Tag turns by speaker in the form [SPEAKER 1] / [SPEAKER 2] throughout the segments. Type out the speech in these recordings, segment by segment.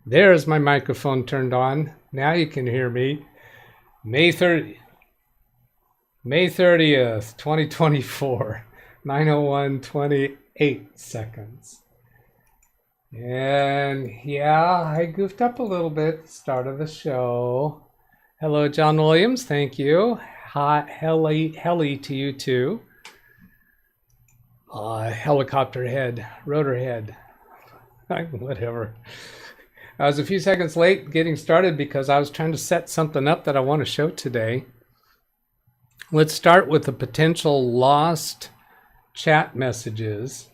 [SPEAKER 1] There's my microphone turned on. Now you can hear me. May 30th, 2024, 9:01:28 seconds. And yeah, I goofed up a little bit at the start of the show. Hello, John Williams. Thank you. Hi, Helly to you too. Helicopter head, rotor head, whatever. I was a few seconds late getting started because I was trying to set something up that I want to show today. Let's start with the potential lost chat messages.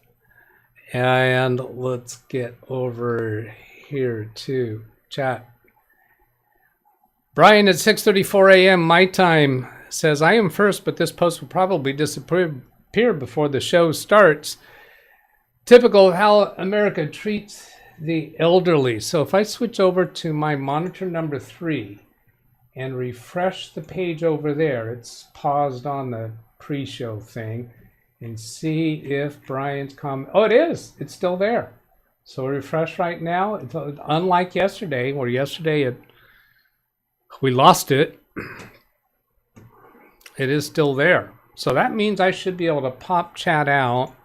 [SPEAKER 1] And let's get over here to chat. Brian at 6:34 a.m. my time says, I am first, but this post will probably disappear before the show starts. Typical of how America treats the elderly. So if I switch over to my monitor number 3 and refresh the page over there, it's paused on the pre-show thing, and see if Brian's comment. Oh, it is. It's still there. So refresh right now. It's unlike yesterday, where yesterday we lost it. It is still there. So that means I should be able to pop chat out,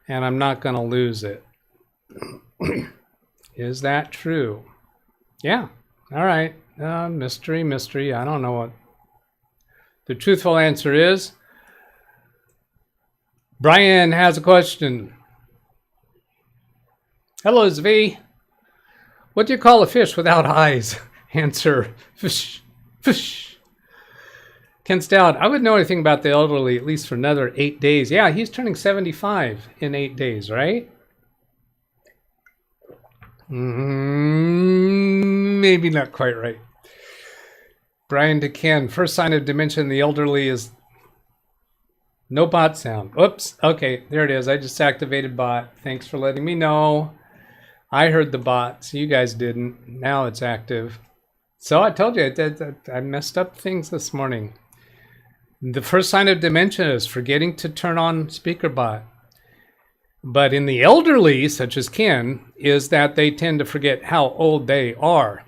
[SPEAKER 1] and I'm not going to lose it. Is that true? Yeah. All right. Mystery. I don't know what the truthful answer is. Brian has a question. Hello, Zvi. What do you call a fish without eyes? Answer, fish. Ken Stout, I wouldn't know anything about the elderly, at least for another 8 days. Yeah, he's turning 75 in 8 days, right? Maybe not quite right. Brian to Ken, first sign of dementia in the elderly is no bot sound. Oops. Okay, there it is. I just activated bot. Thanks for letting me know. I heard the bot, so you guys didn't. Now it's active. So I told you I messed up things this morning. The first sign of dementia is forgetting to turn on speaker bot. But in the elderly, such as Ken, is that they tend to forget how old they are.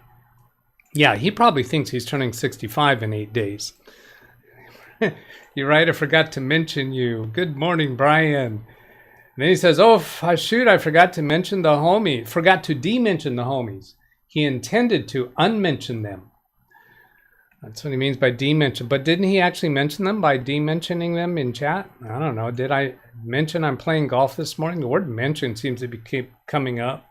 [SPEAKER 1] Yeah, he probably thinks he's turning 65 in 8 days. You're right, I forgot to mention you. Good morning, Brian. And then he says, oh, shoot, I forgot to mention the homie. Forgot to de-mention the homies. He intended to unmention them. That's what he means by de-mention. But didn't he actually mention them by de-mentioning them in chat? I don't know. Did I mention I'm playing golf this morning? The word mention seems to keep coming up.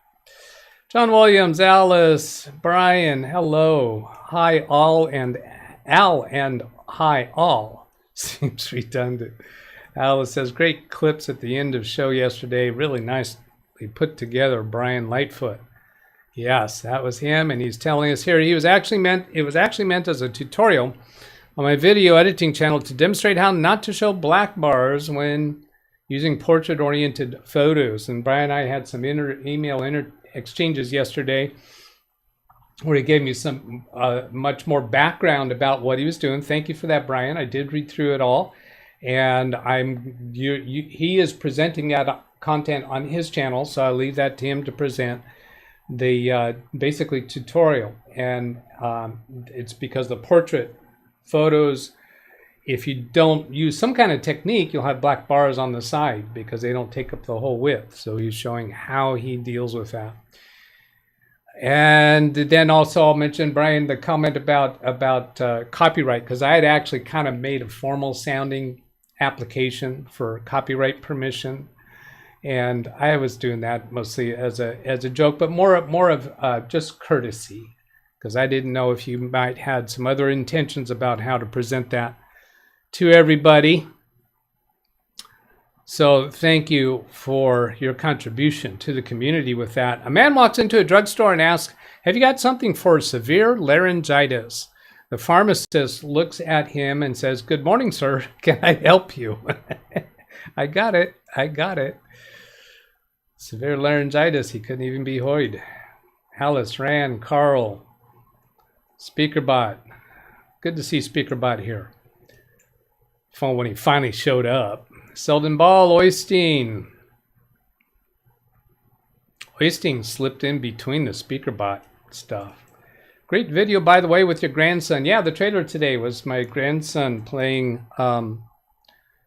[SPEAKER 1] John Williams, Alice, Brian, hello. Hi, all, and Al, and hi, all. Seems redundant. Alice says, great clips at the end of show yesterday. Really nicely put together, Brian Lightfoot. Yes, that was him, and he's telling us here it was actually meant as a tutorial on my video editing channel to demonstrate how not to show black bars when using portrait-oriented photos. And Brian and I had some email exchanges yesterday where he gave me some much more background about what he was doing. Thank you for that, Brian. I did read through it all, and he is presenting that content on his channel, so I'll leave that to him to present the basically tutorial. And it's because the portrait photos, if you don't use some kind of technique, you'll have black bars on the side because they don't take up the whole width. So he's showing how he deals with that. And then also I'll mention, Brian, the comment about copyright, because I had actually kind of made a formal sounding application for copyright permission, and I was doing that mostly as a joke, but more of just courtesy, because I didn't know if you might had some other intentions about how to present that to everybody. So thank you for your contribution to the community with that. A man walks into a drugstore and asks, have you got something for severe laryngitis? The pharmacist looks at him and says, good morning, sir. Can I help you? I got it. Severe laryngitis. He couldn't even be Hoyd. Alice, Rand, Carl, SpeakerBot. Good to see SpeakerBot here. Phone when he finally showed up. Selden Ball, Oystein. Wasting slipped in between the speaker bot stuff. Great video, by the way, with your grandson. Yeah, the trailer today was my grandson playing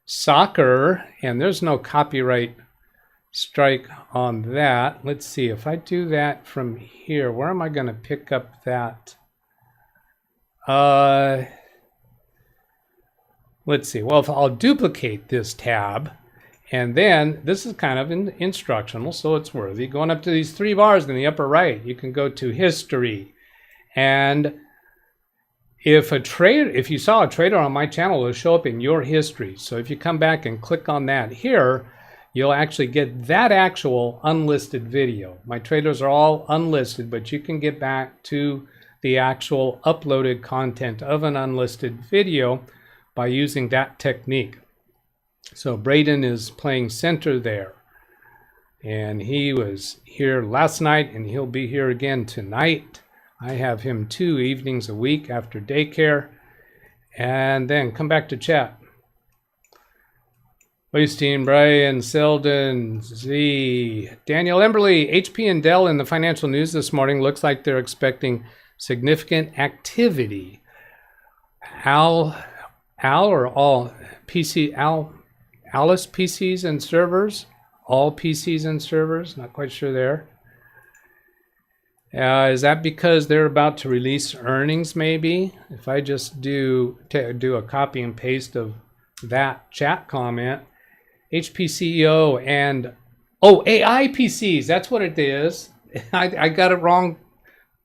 [SPEAKER 1] soccer, and there's no copyright strike on that. Let's see, if I do that from here, where am I going to pick up that? Let's see. Well, if I'll duplicate this tab, and then this is kind of instructional, so it's worthy. Going up to these 3 bars in the upper right, you can go to history. And if you saw a trader on my channel, it'll show up in your history. So if you come back and click on that here, you'll actually get that actual unlisted video. My traders are all unlisted, but you can get back to the actual uploaded content of an unlisted video by using that technique. So Braden is playing center there, and he was here last night, and he'll be here again tonight. I have him 2 evenings a week after daycare. And then come back to chat. Wasting, Brian, Selden, Z, Daniel Emberley, HP and Dell in the financial news this morning. Looks like they're expecting significant activity. Al or all PC, Alice PCs and servers, all PCs and servers, not quite sure there. Is that because they're about to release earnings maybe? If I just do a copy and paste of that chat comment, HP CEO and, oh, AI PCs, that's what it is. I got it wrong.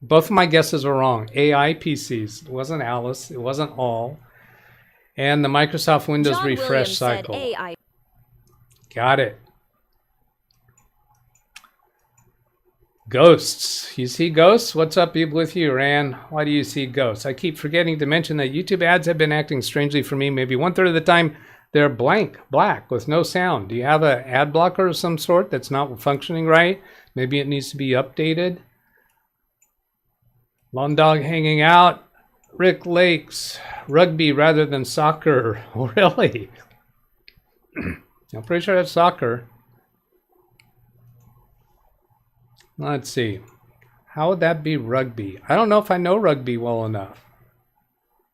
[SPEAKER 1] Both of my guesses were wrong. AI PCs, it wasn't Alice, it wasn't all. And the Microsoft Windows
[SPEAKER 2] John
[SPEAKER 1] refresh
[SPEAKER 2] Williams
[SPEAKER 1] cycle.
[SPEAKER 2] Said AI.
[SPEAKER 1] Got it. Ghosts. You see ghosts? What's up with you, Ran? Why do you see ghosts? I keep forgetting to mention that YouTube ads have been acting strangely for me. Maybe 1/3 of the time they're black with no sound. Do you have an ad blocker of some sort that's not functioning right? Maybe it needs to be updated. Long Dog hanging out. Rick Lakes. Rugby rather than soccer. Oh, really? I'm pretty sure that's soccer. Let's see. How would that be rugby? I don't know if I know rugby well enough.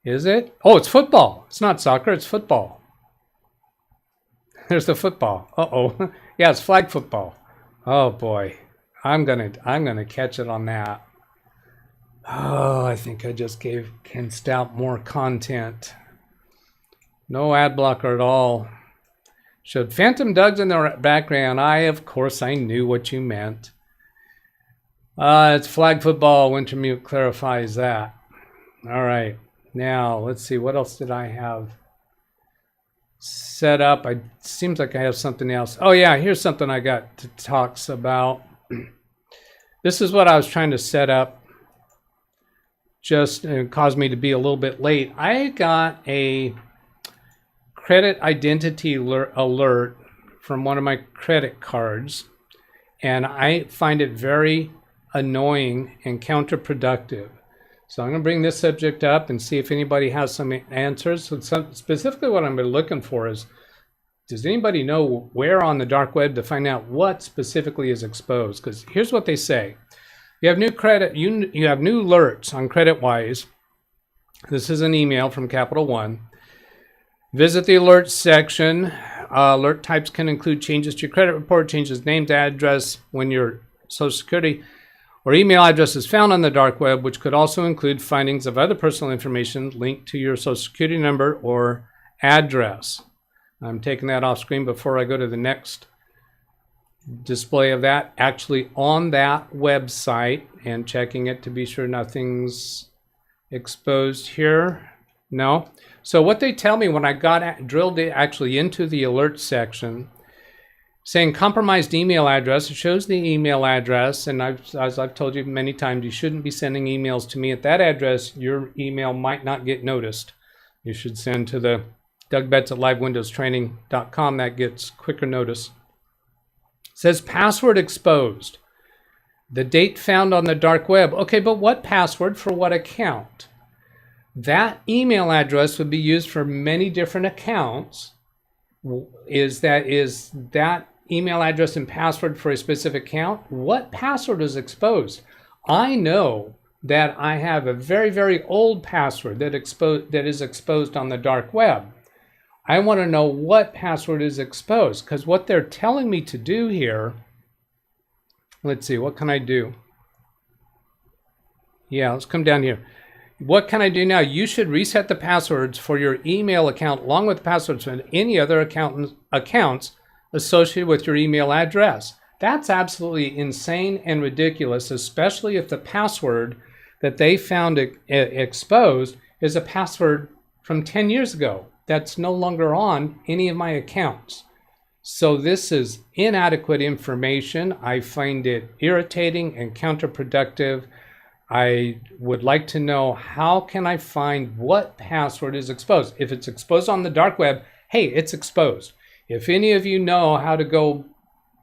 [SPEAKER 1] Is it? Oh, it's football. It's not soccer, it's football. There's the football. Uh-oh. Yeah, it's flag football. Oh boy. I'm gonna catch it on that. Oh, I think I just gave Ken Stout more content. No ad blocker at all. Showed Phantom Doug's in the background. Of course, I knew what you meant. It's flag football. Wintermute clarifies that. All right. Now, let's see. What else did I have set up? It seems like I have something else. Oh, yeah. Here's something I got to talk about. This is what I was trying to set up. Just caused me to be a little bit late. I got a credit identity alert from one of my credit cards, and I find it very annoying and counterproductive. So I'm going to bring this subject up and see if anybody has some answers. So specifically what I'm looking for is, does anybody know where on the dark web to find out what specifically is exposed? Because here's what they say. You have new credit, you have new alerts on CreditWise. This is an email from Capital One. Visit the alerts section. Alert types can include changes to your credit report, changes name to address when your Social Security or email address is found on the dark web, which could also include findings of other personal information linked to your Social Security number or address. I'm taking that off screen before I go to the next display of that. Actually on that website and checking it to be sure nothing's exposed here. No. So what they tell me when I got drilled actually into the alert section, saying compromised email address, it shows the email address, and as I've told you many times, you shouldn't be sending emails to me at that address. Your email might not get noticed. You should send to the DougBetts at LiveWindowsTraining.com. That gets quicker notice. It says password exposed. The date found on the dark web. Okay, but what password for what account? That email address would be used for many different accounts. Is that email address and password for a specific account, what password is exposed? I know that I have a very, very old password that is exposed on the dark web. I want to know what password is exposed, because what they're telling me to do here, let's see, what can I do? Yeah, let's come down here. What can I do now? You should reset the passwords for your email account along with the passwords for any other accounts associated with your email address. That's absolutely insane and ridiculous, especially if the password that they found exposed is a password from 10 years ago that's no longer on any of my accounts. So this is inadequate information. I find it irritating and counterproductive. I would like to know, how can I find what password is exposed? If it's exposed on the dark web, hey, it's exposed. If any of you know how to go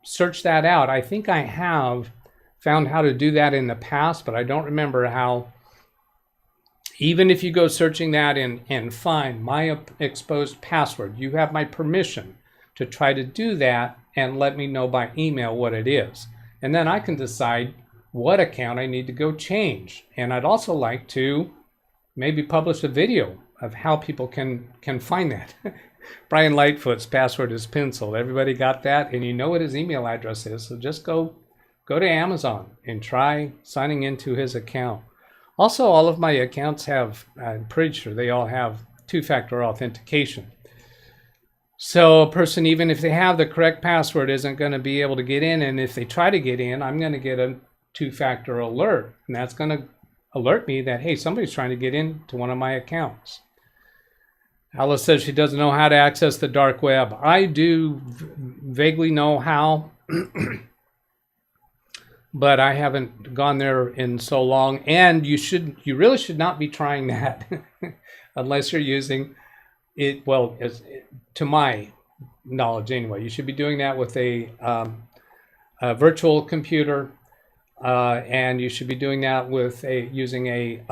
[SPEAKER 1] search that out, I think I have found how to do that in the past, but I don't remember how. Even if you go searching that and find my exposed password, you have my permission to try to do that and let me know by email what it is. And then I can decide what account I need to go change. And I'd also like to maybe publish a video of how people can find that. Brian Lightfoot's password is pencil. Everybody got that? And you know what his email address is, so just go to Amazon and try signing into his account. Also, all of my accounts have, I'm pretty sure they all have two-factor authentication. So a person, even if they have the correct password, isn't going to be able to get in. And if they try to get in, I'm going to get a two-factor alert. And that's going to alert me that, hey, somebody's trying to get into one of my accounts. Alice says she doesn't know how to access the dark web. I do vaguely know how, but I haven't gone there in so long. And you really should not be trying that unless you're using it, well, to my knowledge anyway. You should be doing that with a virtual computer, and you should be doing that with using a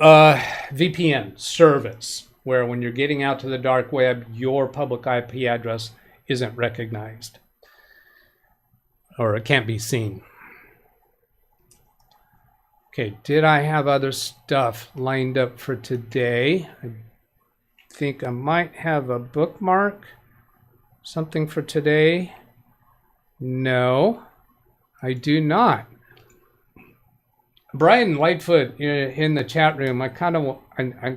[SPEAKER 1] VPN service, where when you're getting out to the dark web, your public IP address isn't recognized, or it can't be seen. Okay, did I have other stuff lined up for today? I think I might have a bookmark, something for today. No, I do not. Brian Lightfoot in the chat room, I'm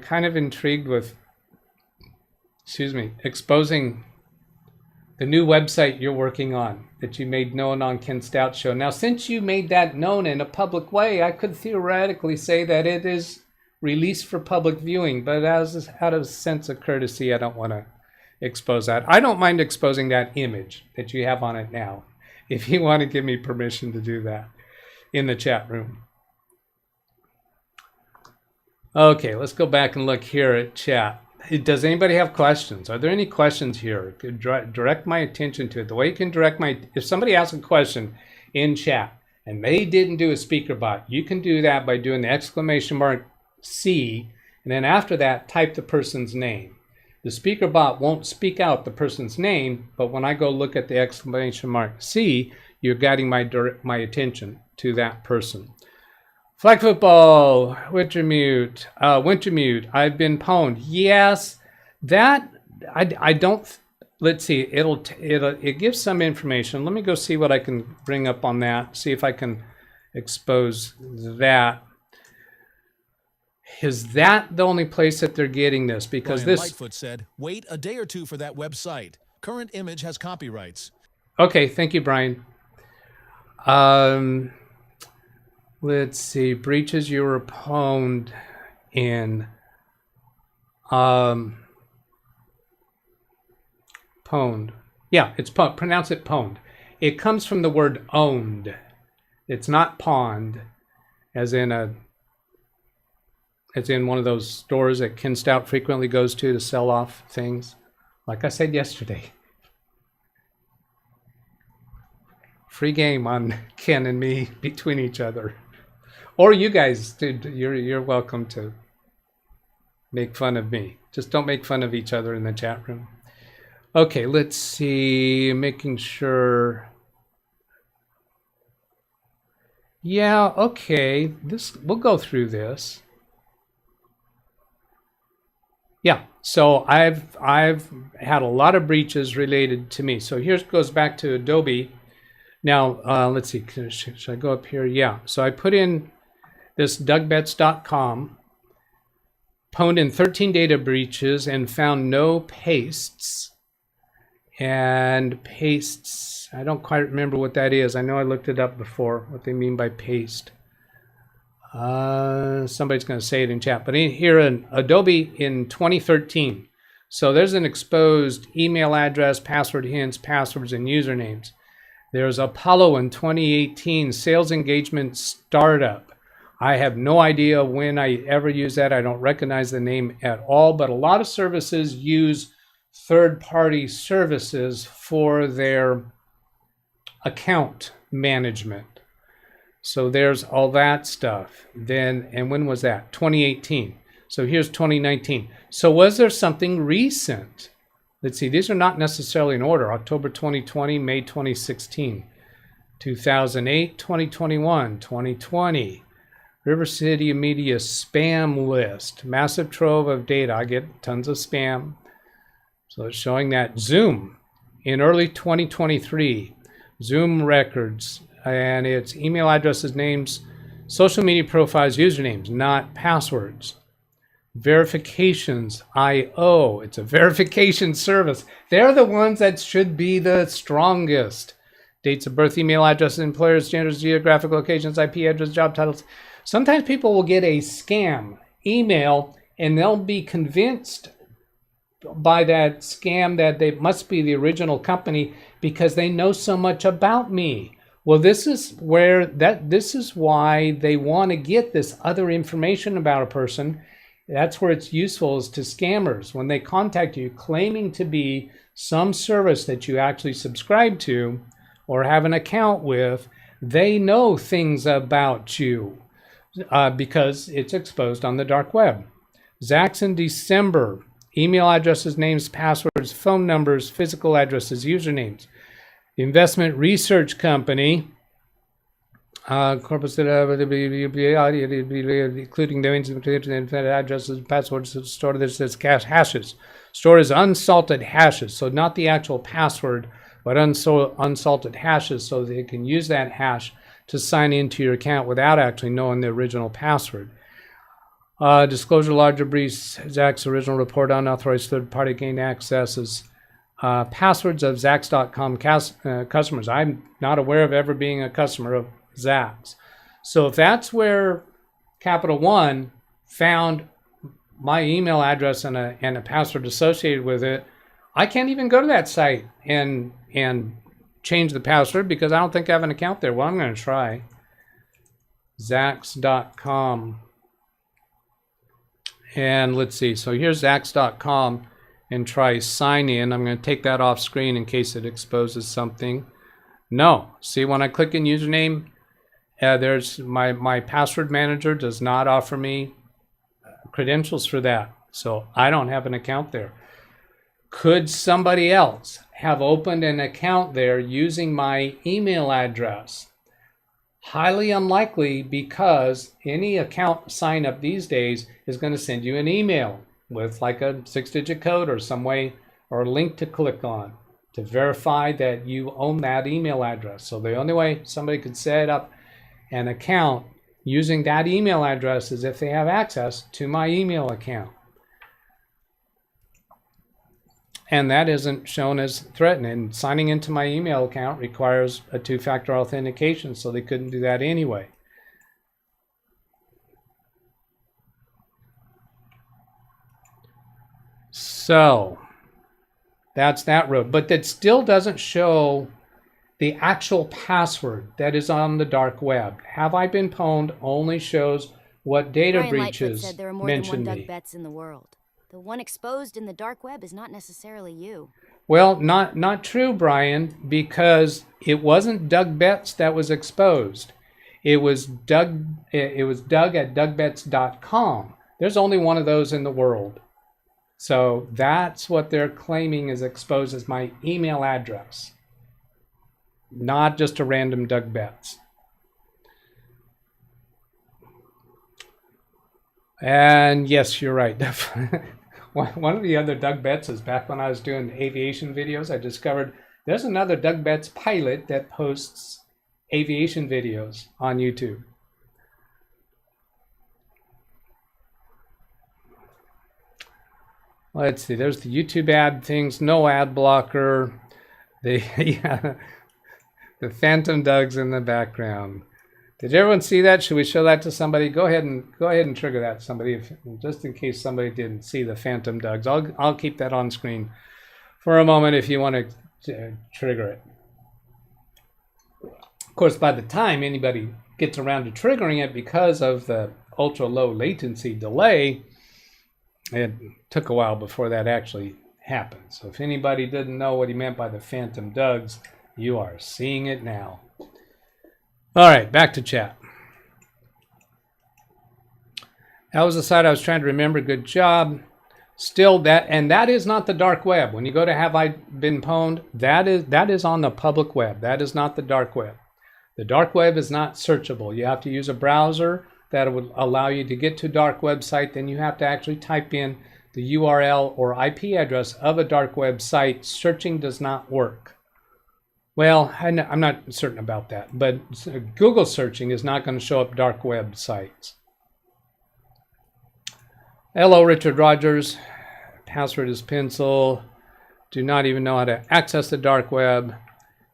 [SPEAKER 1] kind of intrigued with, exposing the new website you're working on that you made known on Ken Stout's show. Now, since you made that known in a public way, I could theoretically say that it is released for public viewing, but out of a sense of courtesy, I don't want to expose that. I don't mind exposing that image that you have on it now, if you want to give me permission to do that in the chat room. Okay, let's go back and look here at chat. Does anybody have questions? Are there any questions here? Direct my attention to it. The way you can direct if somebody asks a question in chat and they didn't do a speaker bot, you can do that by doing the ! C, and then after that, type the person's name. The speaker bot won't speak out the person's name, but when I go look at the ! C, you're guiding my attention to that person. Flag football, Wintermute, I've been pwned. Yes, that, I don't, let's see, it gives some information. Let me go see what I can bring up on that, see if I can expose that. Is that the only place that they're getting this? Because
[SPEAKER 2] Brian Lightfoot said, wait a day or two for that website. Current image has copyrights.
[SPEAKER 1] Okay, thank you, Brian. Let's see, breaches you were pwned in. Pwned. Yeah, it's pwned. Pronounce it pwned. It comes from the word owned. It's not pawned, as in one of those stores that Ken Stout frequently goes to sell off things. Like I said yesterday. Free game on Ken and me between each other. Or you guys, dude, you're welcome to make fun of me. Just don't make fun of each other in the chat room. Okay, let's see, making sure. Yeah, okay, we'll go through this. Yeah, so I've had a lot of breaches related to me. So here goes back to Adobe. Now, let's see, should I go up here? Yeah, so I put in this DougBetts.com, pwned in 13 data breaches and found no pastes. And pastes, I don't quite remember what that is. I know I looked it up before, what they mean by paste. Somebody's going to say it in chat, but here in Adobe in 2013. So there's an exposed email address, password hints, passwords, and usernames. There's Apollo in 2018, sales engagement startup. I have no idea when I ever use that. I don't recognize the name at all, but a lot of services use third-party services for their account management. So there's all that stuff. Then, and when was that? 2018. So here's 2019. So was there something recent? Let's see, these are not necessarily in order. October 2020, May 2016, 2008, 2021, 2020. River City Media spam list. Massive trove of data. I get tons of spam. So it's showing that Zoom in early 2023. Zoom records. And it's email addresses, names, social media profiles, usernames, not passwords. Verifications, IO. It's a verification service. They're the ones that should be the strongest. Dates of birth, email addresses, employers, genders, geographic locations, IP address, job titles. Sometimes people will get a scam email and they'll be convinced by that scam that they must be the original company because they know so much about me. Well, this is why they want to get this other information about a person. That's where it's useful, is to scammers. When they contact you claiming to be some service that you actually subscribe to or have an account with, they know things about you because it's exposed on the dark web. Zax in December, email addresses, names, passwords, phone numbers, physical addresses, usernames. Investment research company, corpus including domains and addresses, passwords stored. This says hashes. Stored as unsalted hashes, so not the actual password, but unsalted hashes, so they can use that hash to sign into your account without actually knowing the original password. Disclosure larger breach. Zach's original report, unauthorized third-party gained accesses. Passwords of Zax.com customers. I'm not aware of ever being a customer of Zax. So if that's where Capital One found my email address and a password associated with it, I can't even go to that site and change the password because I don't think I have an account there. Well, I'm going to try Zax.com. And let's see. So here's Zax.com. And try sign in. I'm going to take that off screen in case it exposes something. No. See, when I click in username, there's my password manager does not offer me credentials for that. So I don't have an account there. Could somebody else have opened an account there using my email address? Highly unlikely, because any account sign up these days is going to send you an email with like a 6-digit code or some way or a link to click on to verify that you own that email address. So the only way somebody could set up an account using that email address is if they have access to my email account. And that isn't shown as threatening. Signing into my email account requires a 2-factor authentication, so they couldn't do that anyway. So that's that road, but that still doesn't show the actual password that is on the dark web. Have I been pwned only shows what data
[SPEAKER 3] Brian
[SPEAKER 1] breaches
[SPEAKER 3] said there are more
[SPEAKER 1] mention
[SPEAKER 3] than one
[SPEAKER 1] me.
[SPEAKER 3] DougBetts in the world. The one exposed in the dark web is not necessarily you.
[SPEAKER 1] Well, not true, Brian, because it wasn't DougBetts that was exposed. It was Doug at DougBetts.com. There's only one of those in the world. So that's what they're claiming is exposed as my email address, not just a random DougBetts. And yes, you're right. One of the other DougBetts is back when I was doing aviation videos, I discovered there's another DougBetts pilot that posts aviation videos on YouTube. Let's see, there's the YouTube ad things, no ad blocker. Yeah, the Phantom Dougs in the background. Did everyone see that? Should we show that to somebody? Go ahead and trigger that somebody, just in case somebody didn't see the Phantom Dougs. I'll keep that on screen for a moment if you want to trigger it. Of course, by the time anybody gets around to triggering it, because of the ultra low latency delay, it took a while before that actually happened. So if anybody didn't know what he meant by the Phantom Dougs, you are seeing it now. All right, back to chat. That was the site I was trying to remember. Good job. Still, that is not the dark web. When you go to Have I Been Pwned, that is on the public web. That is not the dark web. The dark web is not searchable. You have to use a browser that would allow you to get to a dark website. Then you have to actually type in the URL or IP address of a dark web site. Searching does not work. Well, I'm not certain about that, but Google searching is not going to show up dark web sites. Hello, Richard Rogers. Password is pencil. Do not even know how to access the dark web.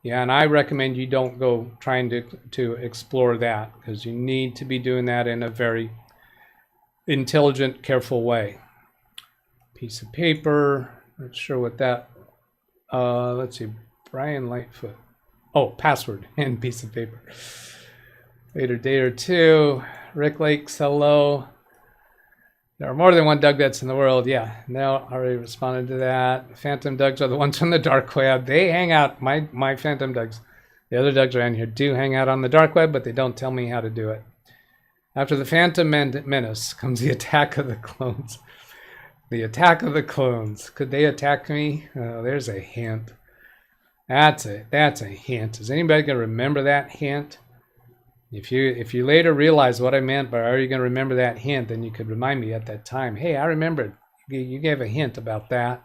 [SPEAKER 1] Yeah, and I recommend you don't go trying to explore that, because you need to be doing that in a very intelligent, careful way. Piece of paper. Not sure what that. Let's see. Brian Lightfoot. Oh, password and piece of paper. Later day or two. Rick Lakes, hello. There are more than one DougBetts in the world. Yeah, no, already responded to that. Phantom Dougs are the ones from the dark web. They hang out, my Phantom Dougs. The other Dougs around here do hang out on the dark web, but they don't tell me how to do it. After the Phantom Menace comes the attack of the clones. The attack of the clones. Could they attack me? Oh, there's a hint. That's a hint. Is anybody going to remember that hint? If you later realize what I meant by are you going to remember that hint, then you could remind me at that time. Hey, I remembered. You gave a hint about that.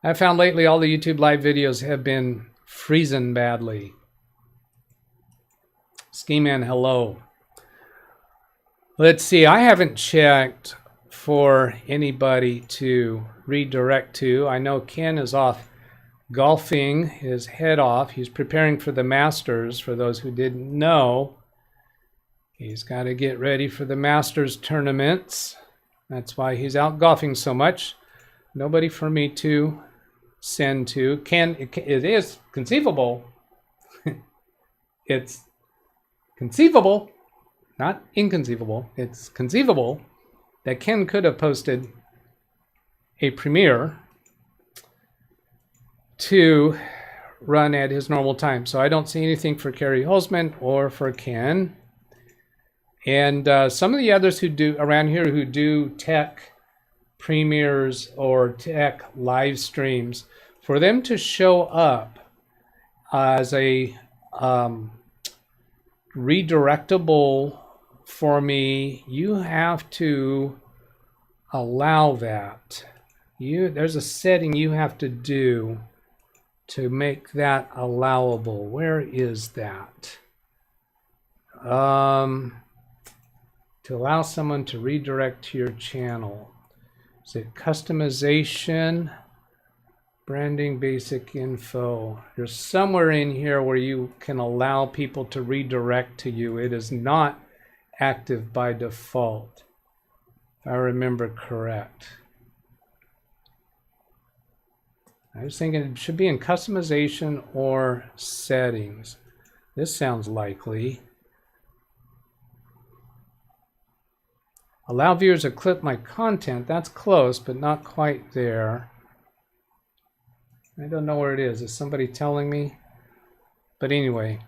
[SPEAKER 1] I found lately all the YouTube live videos have been freezing badly. Ski Man, hello. Let's see. I haven't checked for anybody to redirect to. I know Ken is off golfing his head off. He's preparing for the Masters, for those who didn't know. He's got to get ready for the Masters tournaments. That's why he's out golfing so much. Nobody for me to send to. It is conceivable. It's conceivable, not inconceivable. It's conceivable that Ken could have posted a premiere to run at his normal time. So I don't see anything for Kerry Holzman or for Ken. And some of the others who do around here who do tech premieres or tech live streams, for them to show up as a redirectable for me, you have to allow that. There's a setting you have to do to make that allowable. Where is that? To allow someone to redirect to your channel. Is it customization? Branding, basic info. There's somewhere in here where you can allow people to redirect to you. It is not active by default, if I remember correct. I was thinking it should be in customization or settings. This sounds likely. Allow viewers to clip my content. That's close, but not quite there. I don't know where it is. Is somebody telling me? But anyway.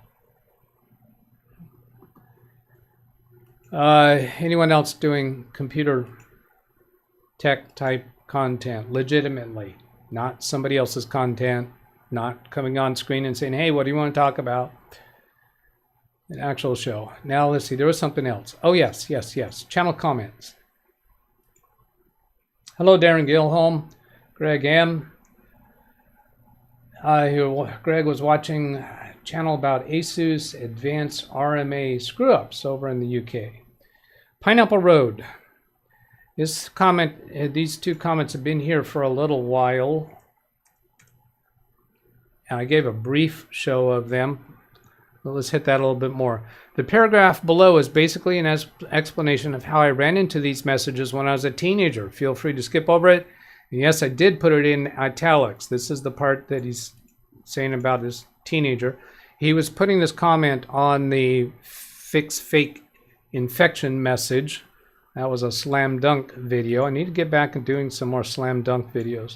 [SPEAKER 1] Anyone else doing computer tech type content, legitimately, not somebody else's content, not coming on screen and saying, hey, what do you want to talk about? An actual show. Now, let's see, there was something else. Oh, yes. Channel comments. Hello, Darren Gilholm, Greg M. Greg was watching a channel about ASUS Advanced RMA screw-ups over in the UK. Pineapple Road. This comment, these two comments have been here for a little while. And I gave a brief show of them. Well, let's hit that a little bit more. The paragraph below is basically an explanation of how I ran into these messages when I was a teenager. Feel free to skip over it. And yes, I did put it in italics. This is the part that he's saying about his teenager. He was putting this comment on the fix fake infection message. That was a slam dunk video. I need to get back and doing some more slam dunk videos.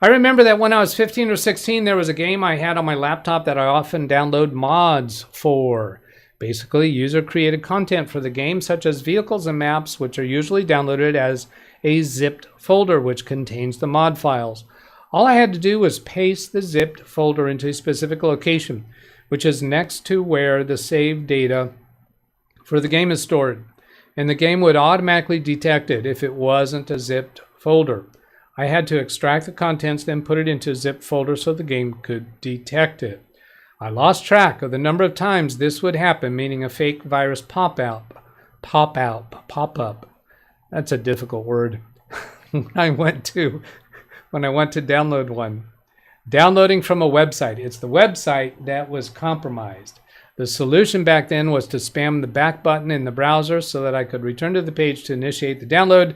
[SPEAKER 1] I remember that when I was 15 or 16, there was a game I had on my laptop that I often download mods for. Basically, user-created content for the game, such as vehicles and maps, which are usually downloaded as a zipped folder, which contains the mod files. All I had to do was paste the zipped folder into a specific location, which is next to where the saved data for the game is stored. And the game would automatically detect it if it wasn't a zipped folder. I had to extract the contents, then put it into a zip folder so the game could detect it. I lost track of the number of times this would happen, meaning a fake virus pop-up. That's a difficult word. when I went to download one. Downloading from a website. It's the website that was compromised. The solution back then was to spam the back button in the browser so that I could return to the page to initiate the download.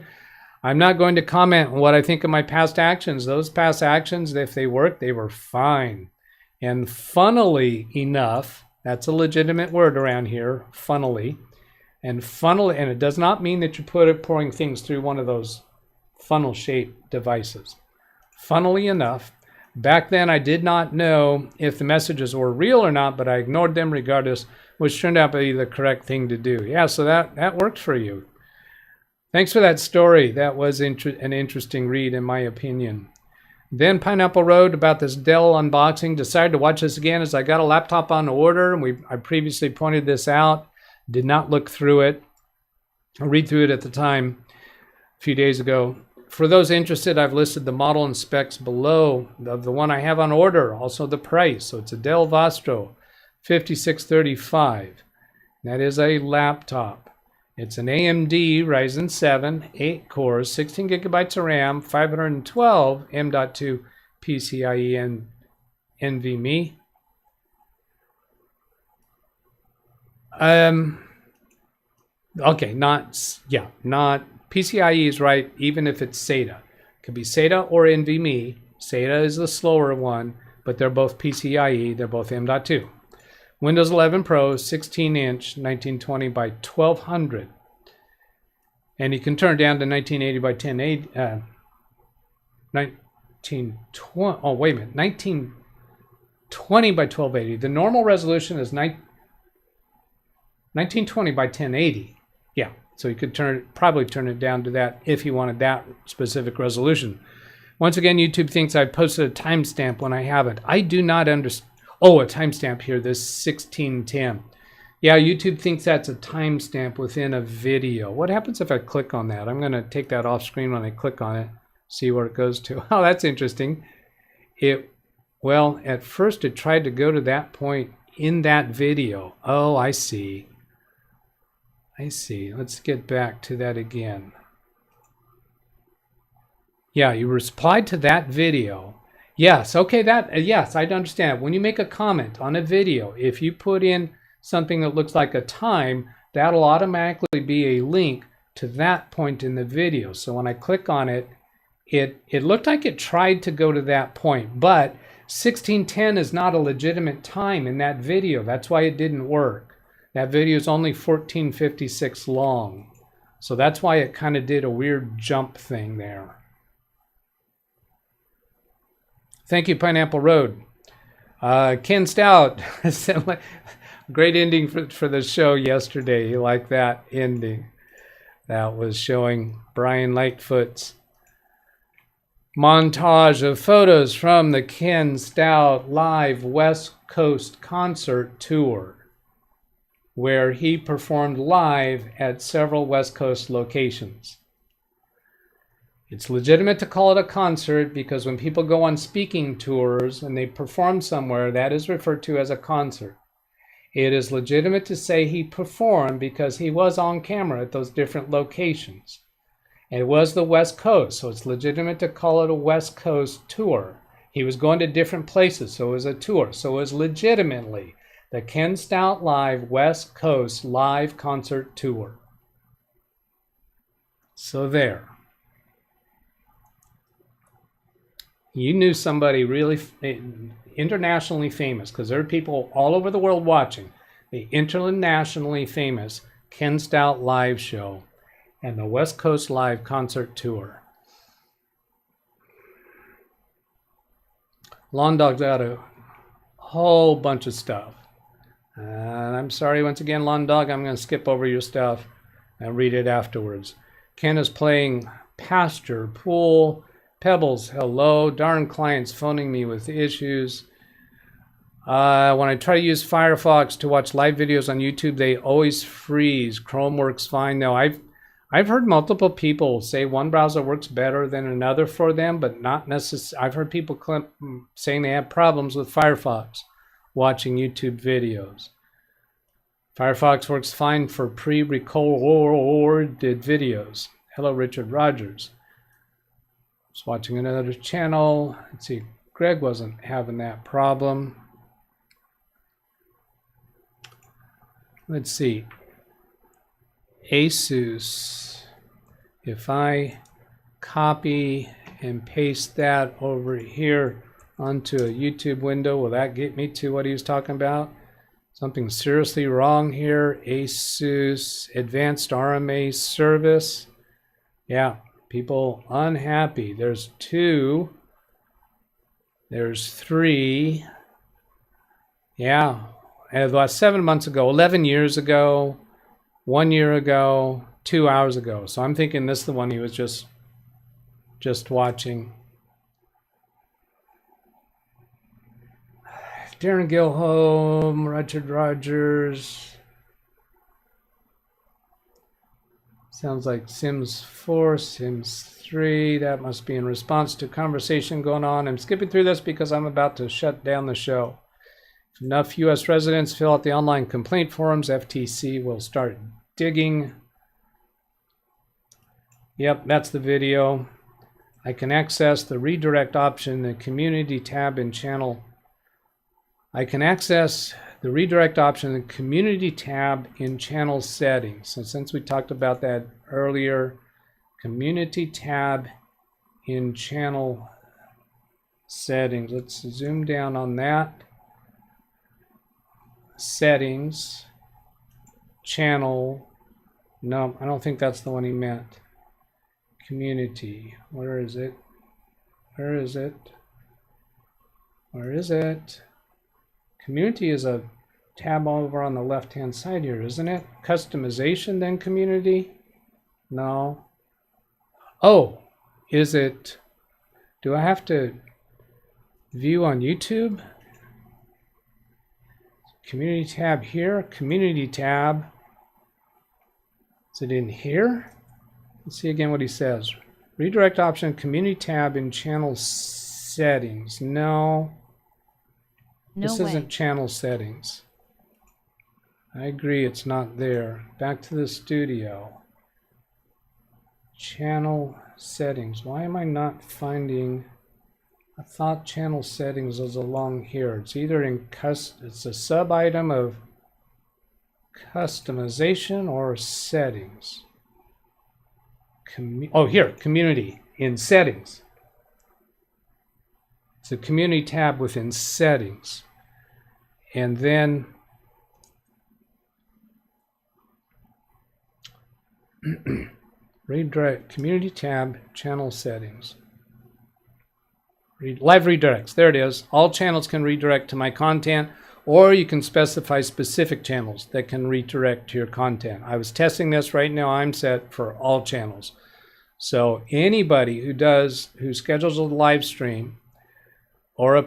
[SPEAKER 1] I'm not going to comment on what I think of my past actions. Those past actions, if they worked, they were fine. And funnily enough, that's a legitimate word around here, funnily. And it does not mean that you're pouring things through one of those funnel-shaped devices. Funnily enough, back then I did not know if the messages were real or not, but I ignored them regardless, which turned out to be the correct thing to do. Yeah, so that worked for you. Thanks for that story. That was an interesting read, in my opinion. Then Pineapple Road about this Dell unboxing. Decided to watch this again as I got a laptop on order. And I previously pointed this out. Did not look through it. Or read through it at the time a few days ago. For those interested, I've listed the model and specs below of the one I have on order. Also the price. So it's a Dell Vostro 5635. That is a laptop. It's an AMD Ryzen 7, 8 cores, 16 gigabytes of RAM, 512 M.2 PCIe and NVMe. Okay, not PCIe is right, even if it's SATA. It could be SATA or NVMe. SATA is the slower one, but they're both PCIe. They're both M.2. Windows 11 Pro, 16-inch, 1920 by 1200. And you can turn it down to 1980 by 1080. 1920 by 1280. The normal resolution is 1920 by 1080. Yeah, so you could probably turn it down to that if you wanted that specific resolution. Once again, YouTube thinks I posted a timestamp when I haven't. I do not understand. Oh, a timestamp here, this 1610. Yeah, YouTube thinks that's a timestamp within a video. What happens if I click on that? I'm going to take that off screen when I click on it, see where it goes to. Oh, that's interesting. Well, at first it tried to go to that point in that video. Oh, I see. Let's get back to that again. Yeah, you replied to that video. Yes, okay, yes, I understand. When you make a comment on a video, if you put in something that looks like a time, that'll automatically be a link to that point in the video. So when I click on it, it looked like it tried to go to that point, but 1610 is not a legitimate time in that video. That's why it didn't work. That video is only 1456 long. So that's why it kind of did a weird jump thing there. Thank you, Pineapple Road. Ken Stout, great ending for the show yesterday. You like that ending? That was showing Brian Lightfoot's Montage of photos from the Ken Stout live West Coast concert tour, where he performed live at several West Coast locations. It's legitimate to call it a concert because when people go on speaking tours and they perform somewhere, that is referred to as a concert. It is legitimate to say he performed because he was on camera at those different locations. And it was the West Coast, so it's legitimate to call it a West Coast tour. He was going to different places, so it was a tour. So it was legitimately the Ken Stout Live West Coast Live Concert Tour. So there. You knew somebody really internationally famous, because there are people all over the world watching the internationally famous Ken Stout Live show and the West Coast Live Concert Tour. Lawn Dog's got a whole bunch of stuff. And I'm sorry, once again, Lawn Dog, I'm going to skip over your stuff and read it afterwards. Ken is playing pasture, pool, pebbles, hello, darn clients phoning me with issues. When I try to use Firefox to watch live videos on YouTube, they always freeze. Chrome works fine. No, I've heard multiple people say one browser works better than another for them, but not necessarily. I've heard people saying they have problems with Firefox watching YouTube videos. Firefox works fine for pre-recorded videos. Hello, Richard Rogers. I was watching another channel. Let's see, Greg wasn't having that problem. Let's see. Asus. If I copy and paste that over here onto a YouTube window, will that get me to what he was talking about? Something seriously wrong here. Asus Advanced RMA Service. Yeah, people unhappy. There's 2. There's 3. Yeah, about 7 months ago, 11 years ago, 1 year ago, 2 hours ago. So I'm thinking this is the one he was just watching. Darren Gilholm, Richard Rogers. Sounds like Sims 4, Sims 3. That must be in response to conversation going on. I'm skipping through this because I'm about to shut down the show. If enough U.S. residents fill out the online complaint forums, FTC will start digging. Yep, that's the video. I can access the redirect option in the community tab in channel. I can access the redirect option in the community tab in channel settings. So since we talked about that earlier, community tab in channel settings. Let's zoom down on that. Settings, channel. No, I don't think that's the one he meant. Community. Where is it? Where is it? Where is it? Community is a tab over on the left-hand side here, isn't it? Customization, then community? No. Oh, is it? Do I have to view on YouTube? Community tab here, community tab. Is it in here? Let's see again what he says. Redirect option, community tab in channel settings. No. This isn't channel settings. I agree, it's not there. Back to the studio. Channel settings. Why am I not finding? I thought channel settings was along here. It's either in it's a sub item of customization or settings. Oh, here, community in settings. It's a community tab within settings. And then redirect community tab, channel settings. Live redirects, there it is. All channels can redirect to my content, or you can specify specific channels that can redirect to your content. I was testing this right now. I'm set for all channels. So anybody who schedules a live stream or I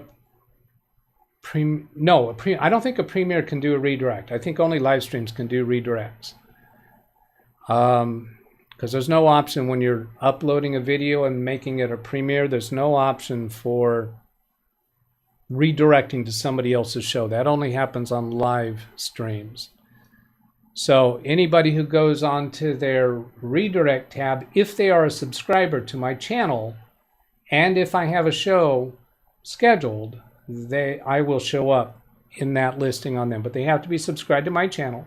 [SPEAKER 1] don't think a Premiere can do a redirect. I think only live streams can do redirects. Because there's no option when you're uploading a video and making it a Premiere, there's no option for redirecting to somebody else's show. That only happens on live streams. So anybody who goes onto their redirect tab, if they are a subscriber to my channel, and if I have a show scheduled, I will show up in that listing on them. But they have to be subscribed to my channel.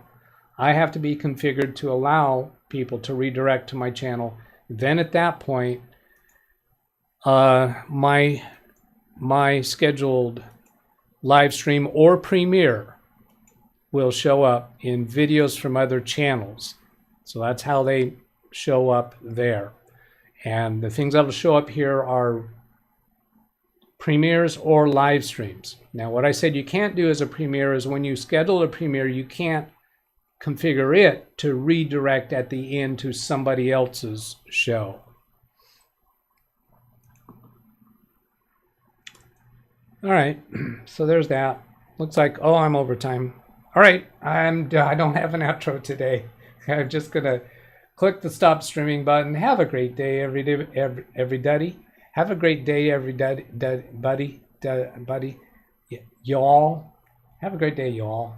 [SPEAKER 1] I have to be configured to allow people to redirect to my channel. Then at that point, my scheduled live stream or Premiere will show up in videos from other channels. So that's how they show up there. And the things that will show up here are Premieres or live streams. Now, what I said you can't do as a Premiere is when you schedule a Premiere, you can't configure it to redirect at the end to somebody else's show. All right, so there's that. Looks like, oh, I'm over time. All right, I don't have an outro today. I'm just gonna click the stop streaming button. Have a great day, everybody. Have a great day, everybody. Y'all. Have a great day, y'all.